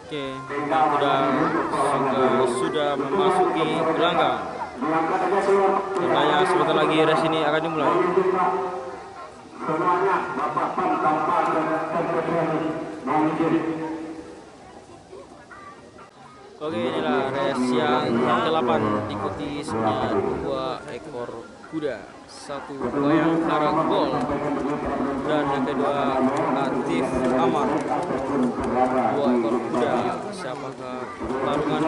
Oke, sudah memasuki gelanggang. Tandanya sebentar lagi race ini akan dimulai. Oke, inilah race yang ke-8 diikuti sebanyak 2 ekor kuda, satu Bayangkara Gold dan yang kedua Atif Amar. 2 ekor kuda, siapakah pertarungan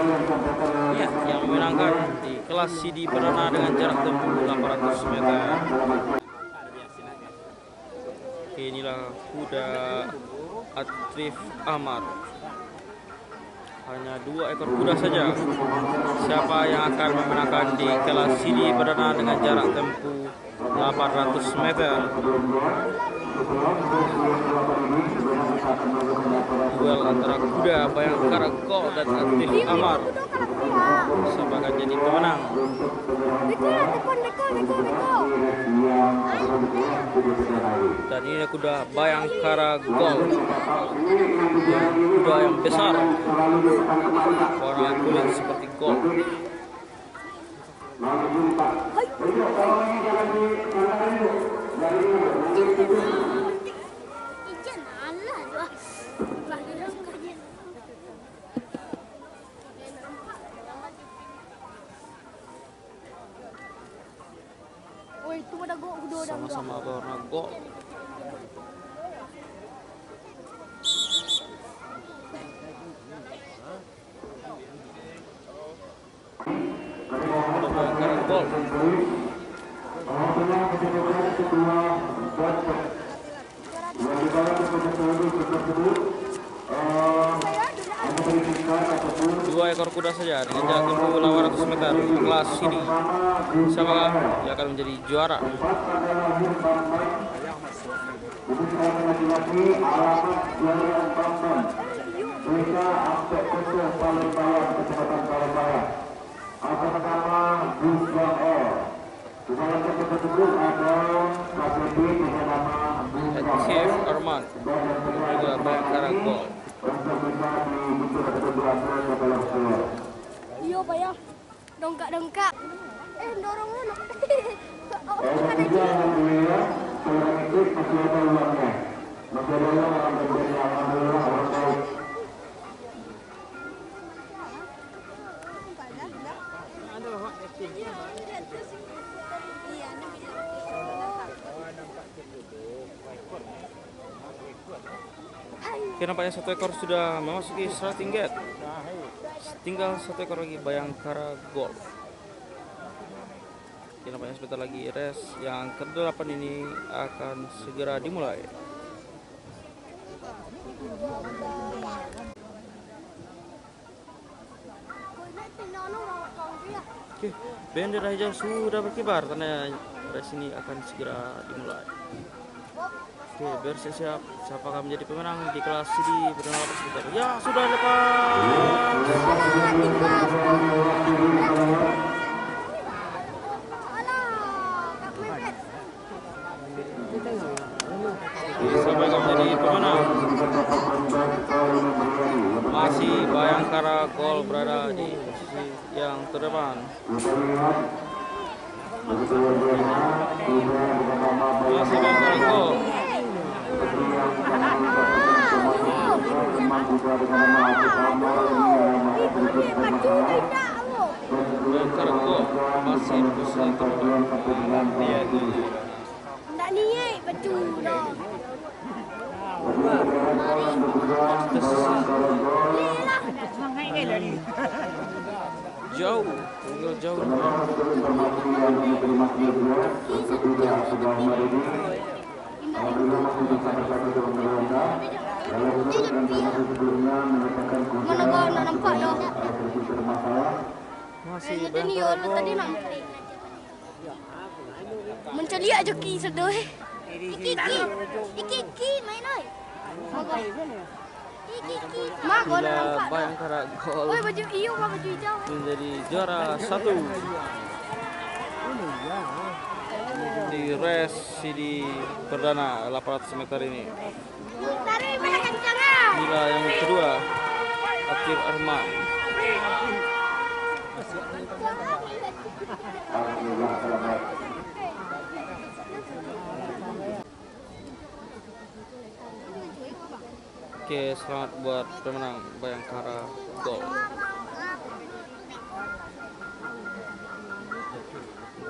yang memenangkan di kelas CD perdana dengan jarak tempuh 800 meter. Oke, inilah kuda Atif Amar. Hanya 2 ekor kuda saja. Siapa yang akan memenangkan di kelas CD perdana dengan jarak tempuh 800 meter? Duel antara kuda Bayangkara Gold dan Atif Amar. Siapa akan jadi pemenang? Dan ini kuda Bayangkara Gold, kuda yang besar, warna kulit seperti gold. Sama-sama warna gold. Dua ekor kuda saja dengan jarak tempuh 800 meter kelas ini. Siapa yang akan menjadi juara? Chief Arman juga Bayangkara Gold. Iya Pak ya, dongkak-dongkak. Dorong dulu. Oke, nampaknya 1 ekor sudah memasuki starting gate. Tinggal 1 ekor lagi Bayangkara Gold. Oke, nampaknya sebentar lagi race yang ke-8 ini akan segera dimulai. Oke, bendera hijau sudah berkibar, tanda race ini akan segera dimulai. Oke, bersiap-siap. Siapakah menjadi pemenang di kelas CD bernama sebentar? Ya, sudah lepas. Siapa yang menjadi pemenang? Masih Bayangkara Gold berada di posisi yang terdepan. Masih Bayangkara Gold. Bayangkara Gold masih di posisi terdepan. Nggak niat baju dah. Jauh, jauh. Mana nampak dah. Masih Tadi Bayangkara tadi Gold. nak mencari aja joki sedih. Iki main oi. Iki. Mak gua Bila nampak. Bayangkara Gold Oi baju hijau, baju hijau. menjadi juara 1 di race CD perdana 800 meter ini. Tarik mana kencangan. Bila yang kedua Zakir Arman. Oke, selamat buat pemenang Bayangkara Gold.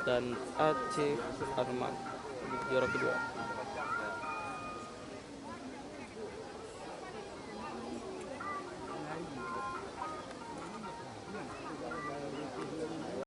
Dan Aceh Arman juara kedua.